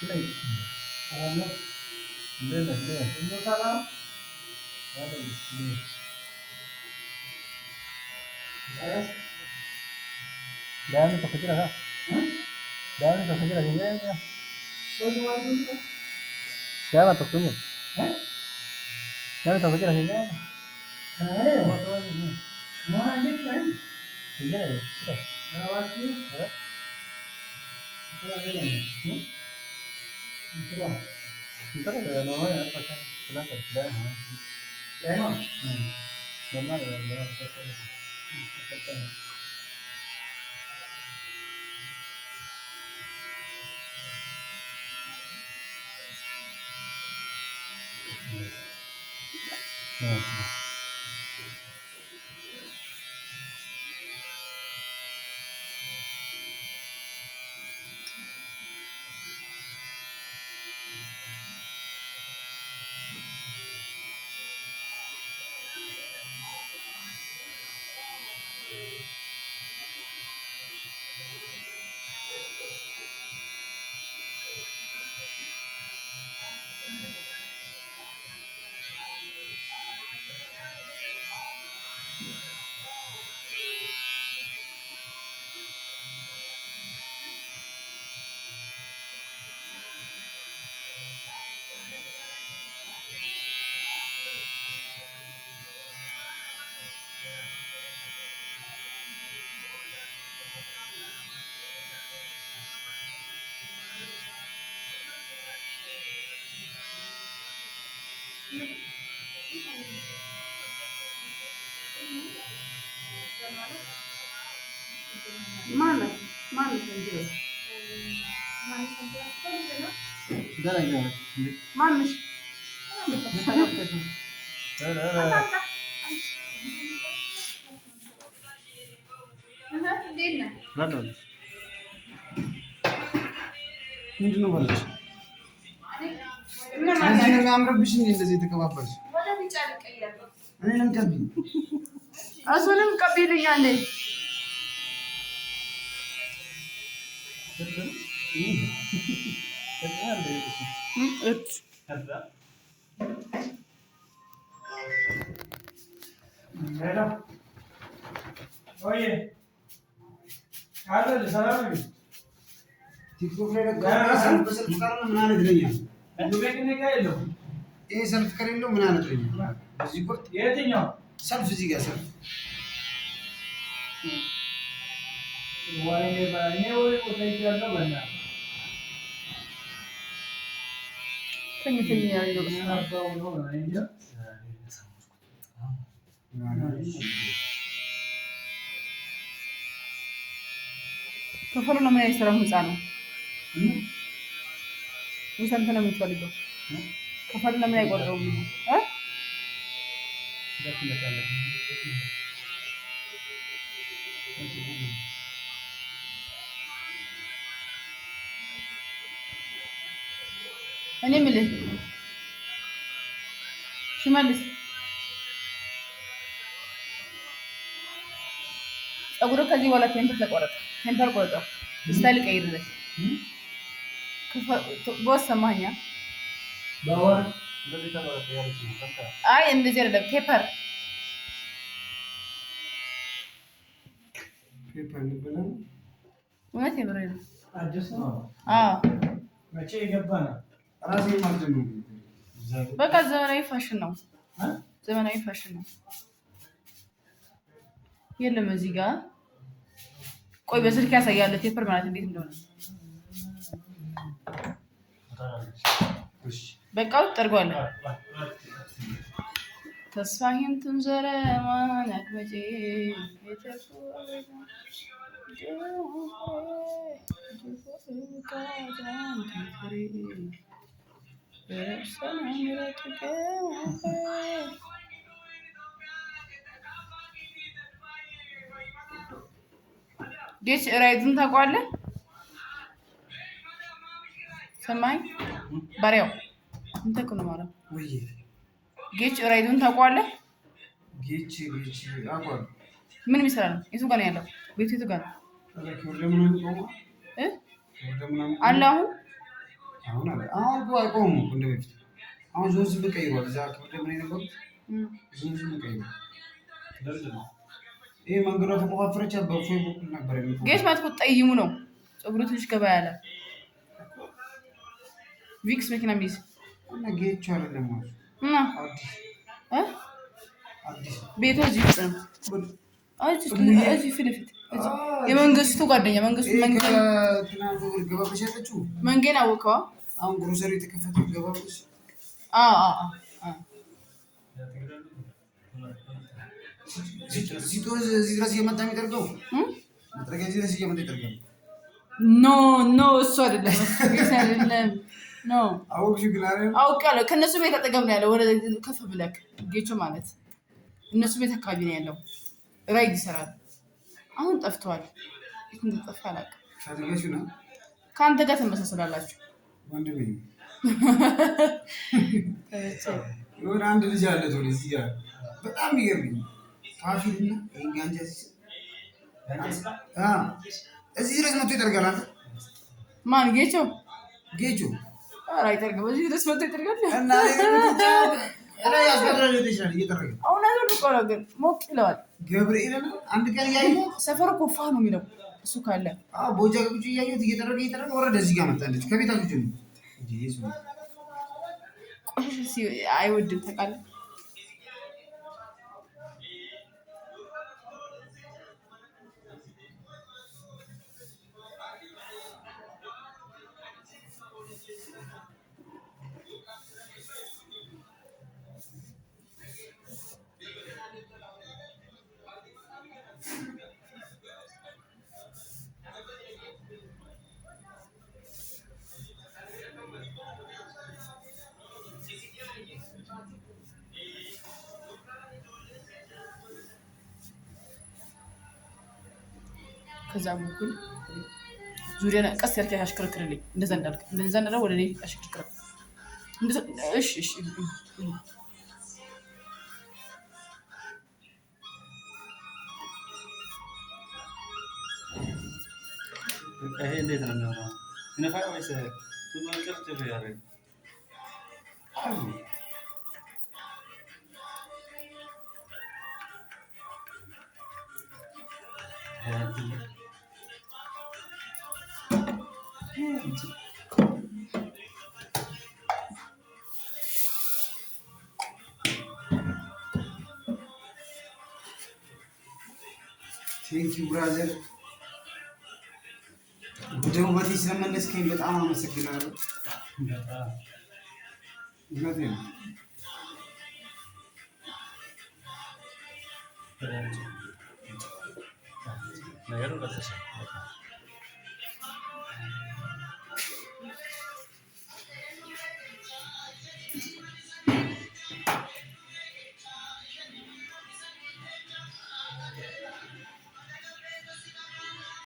Jangan terkejut lah. Jangan terkejut lagi ya. Jangan terkejut. Jangan terkejut lagi ya. Mau lanjut kan? Iya ya. Rawat sih. Itu lagi ya. Ntar ada namanya pakai kenapa? Lemon. Lemon ada pakai. Mana sendiri? Mana sendiri? Sudah lagi mana? Mana? Lalu. Ini dulu balas. Ini ngambil bisnis ini dari kawapas. Mana bicara kayak? Ini yang kabi. Asalnya kabi dengan ni. Madam, oye, ada salam ni. TikTok ले रखा है self करना मना नहीं रही है दुबे कितने का है लो ये self करें लो मना नहीं रही है जी को ये तीनों self जी का self वाले बनाने वो सही करना बनना सही यार लोग ना तो वो बनाएंगे ከፈሉ ነው የሚያይሰራው ህፃኑ እንሰንተ ነው የምትፈልገው ከፈሉ ነው የሚያይቆርጠው እኔ ምልህ ሽመልስ ጸጉሩ ከዚህ በኋላ ቴምፐር ተቆረጠ ቴምፐር ቆረጠው ስታይል ቀይርለት ቦስ ሰማኛ ባወር እንደዚህ ተቆረጠ ያለች ነው አይ እንደዚህ አይደለም ቴምፐር ይበላል ማለት ነው አዲስ ነው መቼ ይገባና ራሴ ማለት ነው በቃ ዘመናዊ ፋሽን ነው ዘመናዊ ፋሽን ነው የለም እዚህ ጋር ቆይ በስልክ ያሳያል ቴምፐር ማለት እንዴት እንደሆነ እሺ በቃው ጠርጓል ተስፋህን ትንዘረ ማናክ በጄ የተፉ ጌች ራይዱን ታውቀዋለህ? ሰማኝ ባሪያው እንተኩ ነው ማለት ወይ ጌች ራይዱን ታውቀዋለህ? ጌች አውቀዋለሁ። ምን ይሰራል? የቱ ጋር ነው ያለው? ቤቱ የቱ ጋር ነው? አላሁ አሁን እኮ አይቆሙም እኮ እንደ በፊት። አሁን ዞን ስም ቀይሯል። እዛ ክፍል ምን ነበር ዞን ስም ቀይሯል። ይሄ መንገዷ ተቆፋፈረች። በፎይ በኩል ነበር የሚቆም ጌት ማለት እኮ ጠይሙ ነው። ፀጉሩ ትንሽ ገባ ያለ ቪክስ መኪና ሚይዝ እና ጌቹ አይደለም ማለት እና አዲስ ቤቱ እዚህ ውስጥ ነው። እዚህ ፊት ለፊት የመንግስቱ ጓደኛ መንግስቱ መንገድ አወቀዋ። አሁን ግሮሰሪ የተከፈተው ገባብሽ እዚህ ድረስ እየመጣ የሚጠርገው መጥረጊያ እዚህ ድረስ እየመጣ ይጠርጋል። ኖ እሱ አይደለም። ኖ አውቅሽ ግን አውቃለሁ። ከእነሱ ቤት አጠገብ ነው ያለው። ወደ ከፍ ብለክ ጌቾ ማለት እነሱ ቤት አካባቢ ነው ያለው። ራይድ ይሰራል። አሁን ጠፍቷል። የት እንደጠፋ አላውቅም። ሻትገሽ ነው ከአንተ ጋር ተመሳሰላላችሁ። ወንድሜ የሆነ አንድ ልጅ አለ ቶሎ እዚህ ጋር በጣም ይገርምኝ ፋፊልና ጋንጃስ እዚህ ድረስ መጥቶ ይጠርጋል። አንተ ማን ጌቾ ኧረ አይጠርግም። እዚህ ድረስ መጥቶ ይጠርጋል እና ግን ሞቅ ይለዋል። ገብርኤል አንድ ቀን እያየሁ ሰፈሩ እኮ ፋ ነው የሚለው እሱ ካለ ቦጃ ገብቼ እያየሁት እየጠረገ ወረደ። እዚህ ጋር መጣለች ከቤታችሁ ቆሻሻ አይወድም ታውቃለህ። ከዛ በኩል ዙሪያ ቀስ ያልከኝ አሽከረክርልኝ። እንደዛ እንዳልክ ወደ እኔ አሽከረክር። እሺ ይሄ እንዴት ነው የሚሆነው? ይነፋ ወይስ ሁሉ ነገር ጥሩ ያደርግ? ቴንክ ዩ ብራዘር። ወደ ውበቴ ስለመለስከኝ በጣም አመሰግናለሁ። እውነቴን ነው። ነገሩ